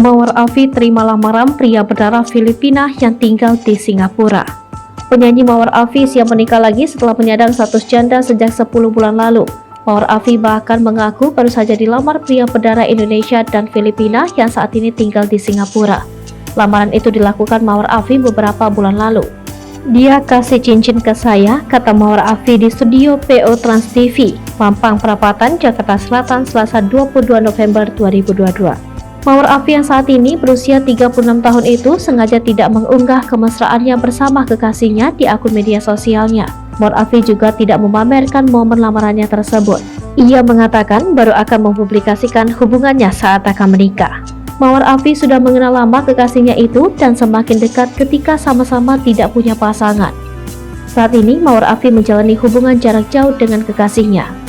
Mawar Afi terima lamaran pria berdarah Filipina yang tinggal di Singapura. Penyanyi Mawar Afi siap menikah lagi setelah penyandang status janda sejak 10 bulan lalu. Mawar Afi bahkan mengaku baru saja dilamar pria berdarah Indonesia dan Filipina yang saat ini tinggal di Singapura. Lamaran itu dilakukan Mawar Afi beberapa bulan lalu. "Dia kasih cincin ke saya," kata Mawar Afi di studio PO Trans TV, Mampang Perapatan, Jakarta Selatan, Selasa 22 November 2022. Mawar Afi yang saat ini berusia 36 tahun itu sengaja tidak mengunggah kemesraannya bersama kekasihnya di akun media sosialnya. Mawar Afi juga tidak memamerkan momen lamarannya tersebut. Ia mengatakan baru akan mempublikasikan hubungannya saat akan menikah. Mawar Afi sudah mengenal lama kekasihnya itu dan semakin dekat ketika sama-sama tidak punya pasangan. Saat ini Mawar Afi menjalani hubungan jarak jauh dengan kekasihnya.